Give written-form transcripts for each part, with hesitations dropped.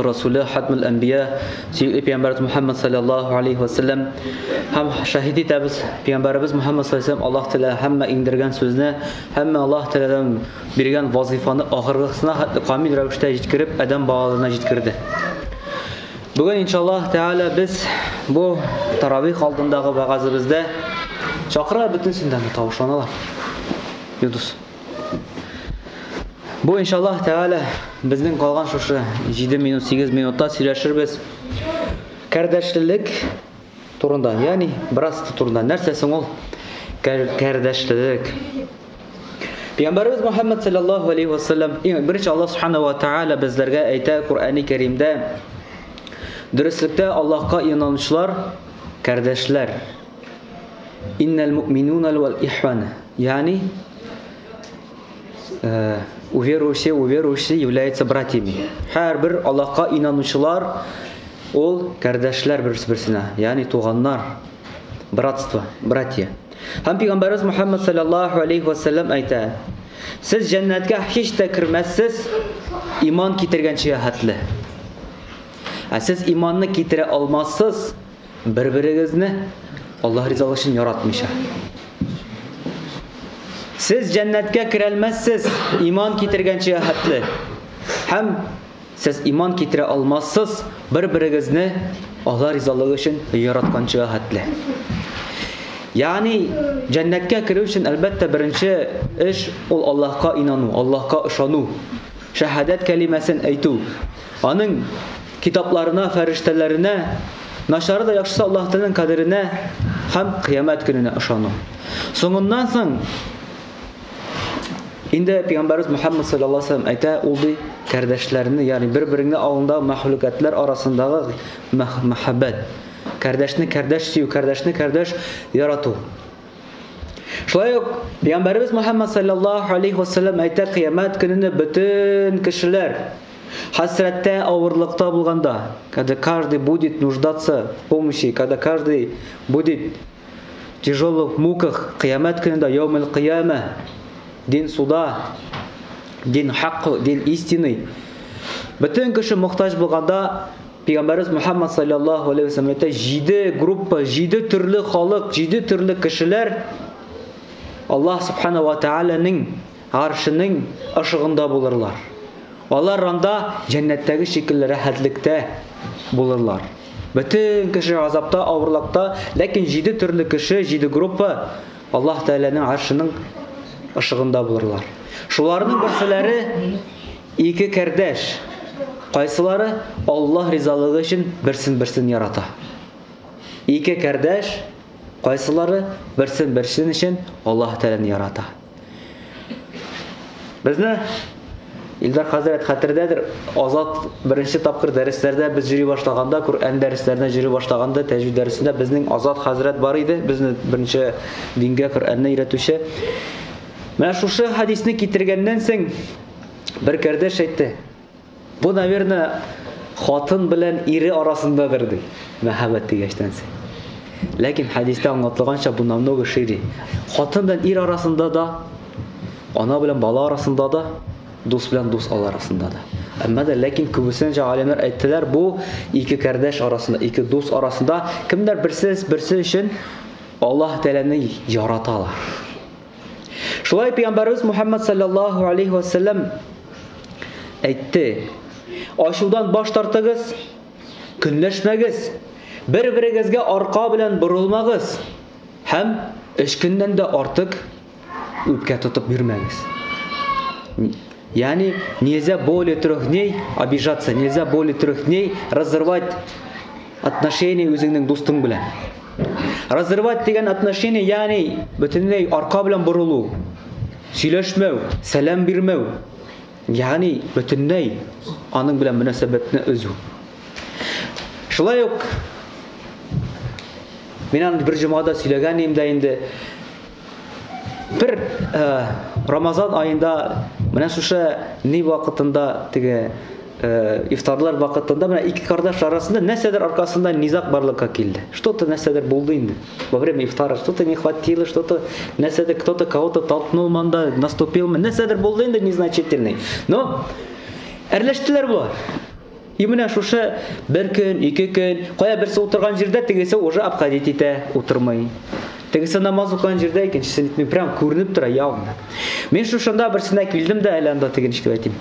Rasulü Hatmul Enbiya sevgili Peygamberimiz Muhammed sallallahu aleyhi ve sellem hem şahit etimiz Peygamberimiz Muhammed sallallahu aleyhi ve sellem Allah Teala hamma indirgen sözüne hamma Allah Teala'dan bergen vazifani ahırgısına kamil ravishda yetkirib adam bağlılığına yetkirdi. Bugün inşallah Teala biz bu taravih aldığındaki vaazımızda çakıra bütün sünden tavuşlanalar. Yudus. Bu inşallah Teala bizning qolgan şu 7 minut 8 minutda сөйләшербез. Kardeşlik turunda, yani biraz turunda. Нәрсәсең ул? Kardeşlik. Peygamberimiz Muhammed sallallahu aleyhi ve sellem birinci Allah subhanahu ve taala bizlerge ayta Kur'an-ı Kerim'de dürüstlükte Allah'a inanmışlar kardeşler. İnnel mu'minuna vel ihvan. Yani уверующие являются братьями. Her bir Allah'a inanmışlar ol kardeşler birisi-birisine. Yani tuğanlar, bratство, bratья. Hem Peygamberimiz Muhammed sallallahu aleyhi ve sellem ayta: siz cennetke hiç de kirmezsiz iman getirgençeye hatlı. Siz imanını getire almazsız birbirinizni Allah rızalığı için yaratmışa. Siz cennetke kirelmezsiz iman getirgençeye hatlı. Hem siz iman getire almazsız birbirinizni Allah rızalığı için yaratkançıya hatlı. Yani cennetke kiriş için elbette birinci iş ol Allah'a inanu, Allah'a ışanu. Şehadet kelimesini aytu. Onun kitaplarına, feriştelerine, naşarı da yakışsa Allah Teala'nın kaderine hem kıyamet gününe ışanu. Sonundan sonra indi Peygamberimiz Muhammed sallallahu aleyhi ve sellem ayta oldu kardeşlerini yani birbirine alında mahlukatlar arasındaki muhabbet. Kardeşini kardeş seviyor, kardeşini kardeş yaratıyor. Şöyle yok. Peygamberimiz Muhammed sallallahu aleyhi ve sellem ayta kıyamet gününde bütün kişiler hasrette, ağırlıkta bulganda, когда каждый будет нуждаться в помощи, когда каждый будет в тяжелых муках, kıyamet gününde yevmel kıyame, din suda, din hakkı, din istini, bütün kişi muhtaç bulganda Peygamberimiz Muhammed sallallahu aleyhi ve sellem 7 grup, 7 türlü halk, 7 türlü kişiler Allah subhanahu wa ta'ala'nın arşının ışığında bulurlar. Onlar anda cennetteki şekilleri rahatlıkta bulurlar. Bütün kişi azapta, ağırlıkta, lakin 7 türlü kişi, 7 grupa Allah Teala'nın arşının ışığında bulurlar. Şularının birisileri iki kardeş. Qayсылары Allah rızalığı için birsin yarata. İki kardeş, qayсылары birsin için Allah Teala'nı yarata. Bizni İldar Hazret hatırdadır. Azat birinci tapkır derslerde biz jüri başlaganda, Kur'an derslerine jüri başlaganda, tecvid dersinde bizning Azat Hazret var idi. Bizni birinci dinge Kur'an'ı öğretüşe. Mana şu hadisni getirgenden so'ng bir kardeş aytdi. Bu naверное xotin bilan eri arasındadır dedi. Muhabbet degashdan so'ng. Lakin hadisda anlatılgancha bu намного шире. Xotin bilan er arasında da, ana bilan bala arasında da, dost bilan dost arasında da. Ama da lakin köbüsünce alimler ayttılar bu iki kardeş arasında, iki dost arasında kimler birisi için Allah Teala'nı yaratalar. Şulay Peygamberimiz Muhammed sallallahu aleyhi ve sellem aytdı. Aşudan baş tartığız, künleşmegiz, bir-biringizge arka bilen burulmağız. Hem eşkinden de artık öpke tutup yürmegiz. Yani нельзя более 3 дней обижаться, нельзя более 3 дней разорвать отношения өзіңнің достың bilen. Разорвать деген отношения yani bütünlüğü arka bilen burulu, söyleşmev, selam vermev. Yani bütünlüğü anın bilen münasebetine özü. Şulay yok. Menin bir cumada söyleganimde indi bir Ramazan ayında mana şu ne vakitinde tege iftarlar vakitinde mana iki kardeş arasında nesedir arkasında nizak barlıkka keldi. Что-то nesedir buldu indi. Во время ифтара что-то не хватило, что-то nesedir кто-то кого-то толкнул манда, наступил, nesedir buldu indi незначительный. Но erleştiler bunlar. Менә шушы бер көн, 2 көн, кая берсе утырган җирдә тегесе уже абкадит итә, утырмый. Тегесе намаз укыган җирдә икенчесе нитми, прям күренеп тора явно. Мен шушында берсенә килдем дә әле анда тегенче дип әйтим.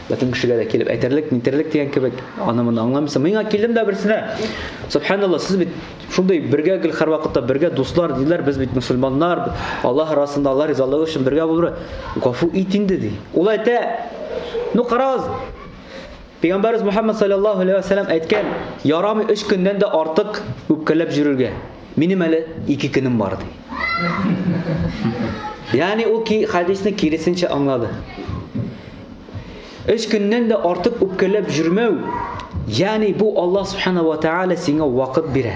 Бөтен кешегә дә килеп әйтерлек, нитерлек дигән кебек, аны моны аңламыйсың. Миңа килдем дә берсенә. Субханалла, сез бит шундый бергә гел һәр вакытта бергә дуслар диләр, без бит мусульманнар, Аллаһ арасында Аллаһ ризалыгы өчен бергә булыр. Гафу ит инде ди. Ул әйтә, ну карагыз. Пәйгамбәрбез Мухаммад саллаллаһу алейхи ва саллям әйткән, ярамый 3 көннән дә артык үпкәләп йөрергә. Минем әле 2 көнем бар ди. Ягъни ул хадисне киресенчә аңлады. 3 көннән дә артык үпкәләп йөрмәү, ягъни бу Аллаһ субхана ва тааля сиңа вакыт бирә.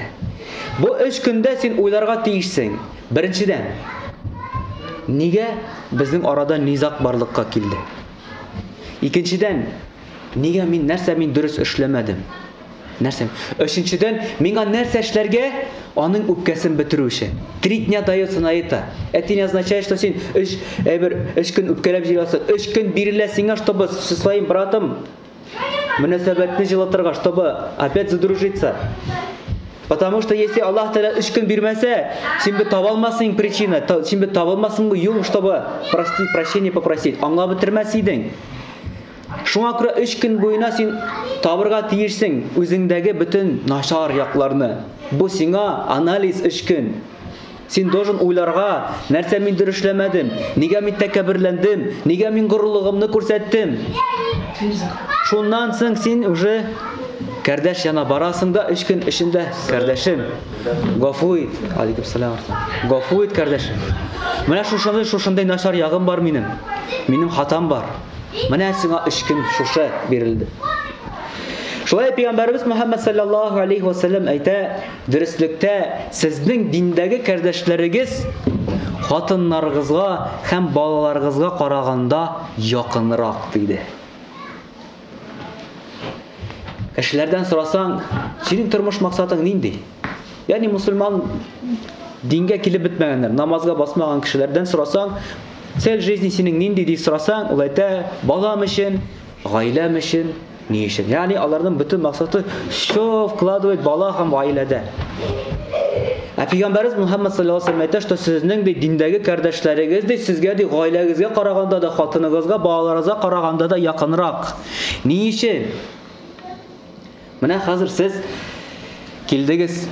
Бу 3 көндә син уйларга тиешсең. Беренчедән, нигә безнең арада низак барлыкка килде? Икенчедән, нигә нәрсә дөрес эшләмәдем? Нәрсә? Өченчедән, миңа нәрсә эшләргә аның үпкәсен бетерү өчен. 3 дня дается на это. Это не означает, что син 3 көн үпкәләп җыясың. 3 көн бирелә сиңа, чтобы со своим братом мөнәсәбәтне җылытырга, чтобы опять задружиться. Потому что если Аллаһ Тәала 3 көн бирмәсә, син бит таба алмассың причина, син бит таба алмассың юл, чтобы прощение попросить. Аңлап бетермәс идең. Шуңа күрә 3 көн буена син табырга тиешсең үзеңдәге бөтен начар якларны. Бу сиңа анализ 3 көн. Син должен уйларга, нәрсә мин дөрес эшләмәдем, нигә мин тәкәбберләндем, нигә мин горурлыгымны күрсәттем. Шуннан соң син уже кардәш яна барасың да 3 көн эчендә, кардәшем, гафу ит, алейкум салам. Гафу ит, кардәшем. Менә шушындай начар ягым бар минем. Минем хатам бар. Менә сиңа 3 көн шушы бирелде. Шулай Пәйгамбәрбез Мухаммад саллаллаһу алейхи ва саллям әйтә, дөрестлектә сезнең диндәге кардәшләрегез хатыннарыгызга һәм балаларыгызга караганда якынрак диде. Кешеләрдән сорасаң, синең тормыш максатың нинди? Ягъни мусульман дингә килеп бетмәгәннәр, намазга басмаган кешеләрдән сорасаң, цель жизни синең нинди дип сорасаң, ул әйтә, балам өчен, гаиләм өчен, ни өчен? Ягъни аларның бөтен максаты шо вкладывать бала һәм гаиләдә. Пәйгамбәрбез Мухаммад саллаллаһу алейхи ва саллям әйтә, что сезнең диндәге кардәшләрегез сезгә гаиләгезгә караганда да, хатыныгызга, балаларыгызга караганда да якынрак. Ни өчен? Менә хәзер сез килдегез,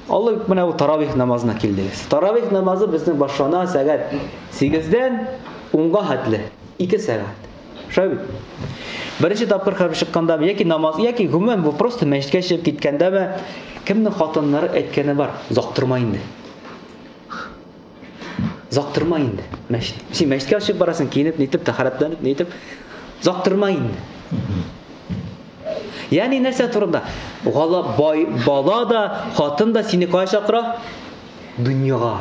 Алла менә ул таравих намазына килдегез. Таравих намазы безнең башлана сәгать 8-дән 10-га хәтле, 2 сәгать. Шулай бит. Беренче тапкыр хәрби чыкканда, яки намаз, яки гомумән бу просто мәчеткә чыгып киткәндәме, кемнең хатыннары әйткәне бар? Зактырма инде. Зактырма инде. Мәчет. Син мәчеткә чыгып барасың, киенеп, нитеп, тахаратланып, нитеп, зактырма инде. Ягъни нәрсә турында? Бала да, хатын да сине кая чакыра? Дөньяга.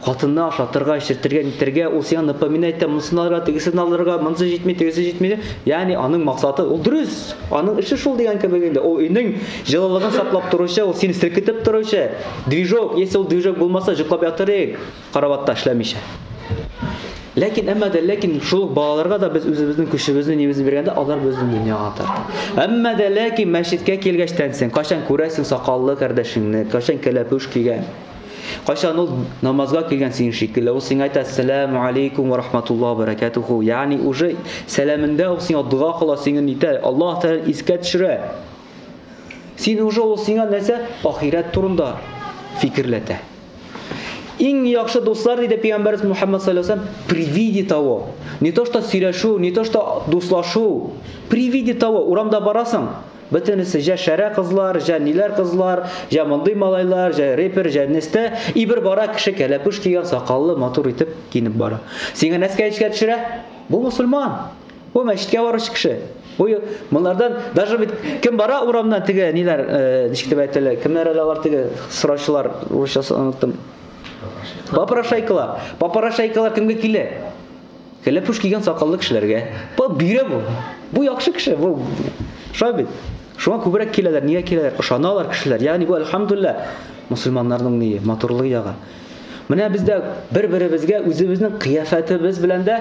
Хатынны ашатырга, эчертергә, нитергә, ул сиңа напоминать итә, монсыларга, тегесен алырга, монсы җитми, тегесе җитми. Ягъни аның максаты ул дөрес. Аның эше шул дигән кебек инде. Ул өйнең җылылыгын саклап торучы, ул сине сиркетеп торучы. Движок, если ул движок булмаса, җыклап ятыр, караватта эшләмичә. Ләкин шул балаларга да без үзебезнең көчебезне нибезне биргәндә, алар безнең дөньяга тарта. Әмма дә ләкин мәчеткә килгәчтән син кашан күрәсең сакаллы кардәшеңне, кашан кәләпүш кигән, кашан ул намазга килгән син шикелле, ул сиңа әйтә ассаламу алейкум ва рахматуллаһи ва баракатуху. Ягъни уже сәламендә ул сиңа дуа кыла, сиңа нитә, Аллаһ Тәала искә төшерә. Син уже ул сиңа нәрсә? Ахират турында фикерләтә. Иң яхшы дуслар диде Пәйгамбәрбез Мухаммад саллаллаһу алейхи ва саллям, при виде того, не то что сөйләшү, не то что дуслашу, при виде того, урамда барасың, бөтенесе җә шәрә кызлар, җә ниләр кызлар, җә мондый малайлар, җә репер, җә нестә, и бер бара кеше кәләпүш кигән, сакаллы, матур итеп киенеп бара. Сиңа нәрсә эшкә төшерә? Бу мусульман. Бу мәчеткә баручы кеше. Бу монлардан даже бит кем бара урамдан теге ниләр, ничек дип әйтәләр, кемнәр алар теге сораучылар, русчасы оныттым. Папарашайкалар кемгә килә? Кәләпүш кигән сакаллы кешеләргә. Бу бирә бу. Бу яхшы кеше, бу. Шулай бит. Шуңа күбрәк киләләр, нигә киләләр? Ышаналар кешеләр. Ягъни бу әлхәмдүлилләh мусульманнарның ни матурлыгы ягы. Менә бездә бер-беребезгә үзебезнең кыяфәтебез белән дә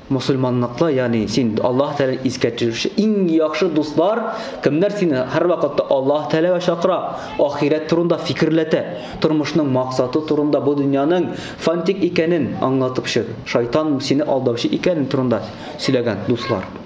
Мөселманлыкта, ягъни син Аллаһ Тәгалә искә төшерүче иң яхшы дуслар кемнәр сине һәрвакытта Аллаһ Тәгаләгә чакыра, ахирет турында фикерләтә, тормышның максаты турында, бу дөньяның фантик икәнен аңлатып чык. Шайтан сине алдаучы икәнен турында сөйләгән дуслар.